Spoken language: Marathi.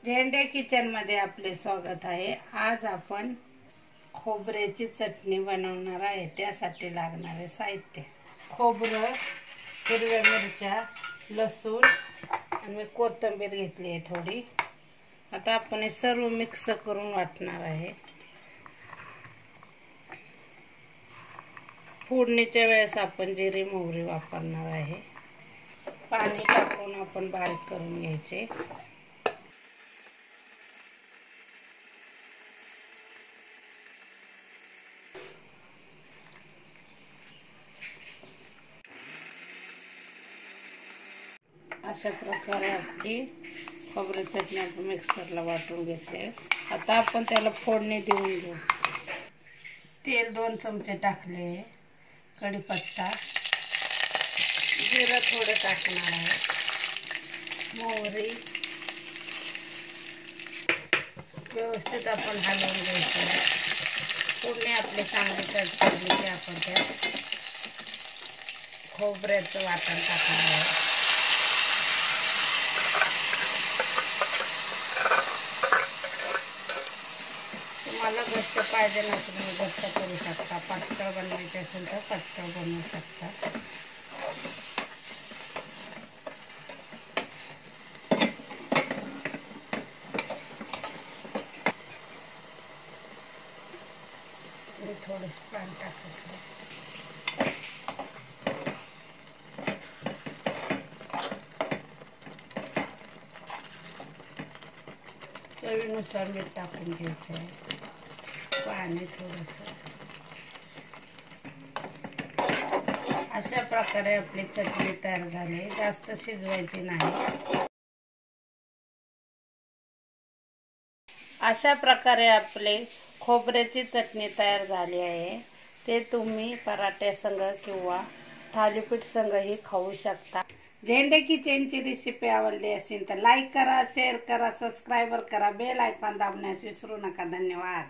झेंडे किचनमध्ये आपले स्वागत आहे। आज आपण खोबऱ्याची चटणी बनवणार आहे। त्यासाठी लागणारे साहित्य: खोबरं, हिरव्या मिरच्या, लसूण आणि कोथिंबीर घेतली आहे थोडी। आता आपण हे सर्व मिक्स करून वाटणार आहे। फोडणीच्या वेळेस आपण जिरे मोहरी वापरणार आहे। पाणी टाकून आपण बारीक करून घ्यायचे। अशा प्रकारे आपली खोबऱ्याची चटणी आपण मिक्सरला वाटून घेतले। आता आपण त्याला फोडणी देऊन घेऊ। तेल 2 चमचे टाकले, कढीपत्ता, जिरं थोडं टाकणार आहे, मोहरी व्यवस्थित आपण हलवून घ्यायचं। फोडणी आपली चांगली तडतडली की आपण त्यात खोबऱ्याचं वाटण टाकणार आहे। तुम्हाला घट्ट पाहिजे नसेल तर घट्ट करू शकता, पातळ बनवायचे असेल तर पातळ बनवू शकता। थोडंसं पाणी टाकायचं। चवीनुसार मीठ टाकून घ्यायचं आहे, पाणी थोडंसं। अशा प्रकारे आपली चटणी तयार झाली। जास्त शिजवायची नाही। अशा प्रकारे आपले खोबऱ्याची चटणी तयार झाली आहे। ते तुम्ही पराठ्या संग किंवा थालीपीठ संगही खाऊ शकता। झेंडे किचनची रेसिपी आवडली असेल तर लाईक करा, शेअर करा, सबस्क्राईब करा, बेल आयकॉन दाबण्यास विसरू नका। धन्यवाद।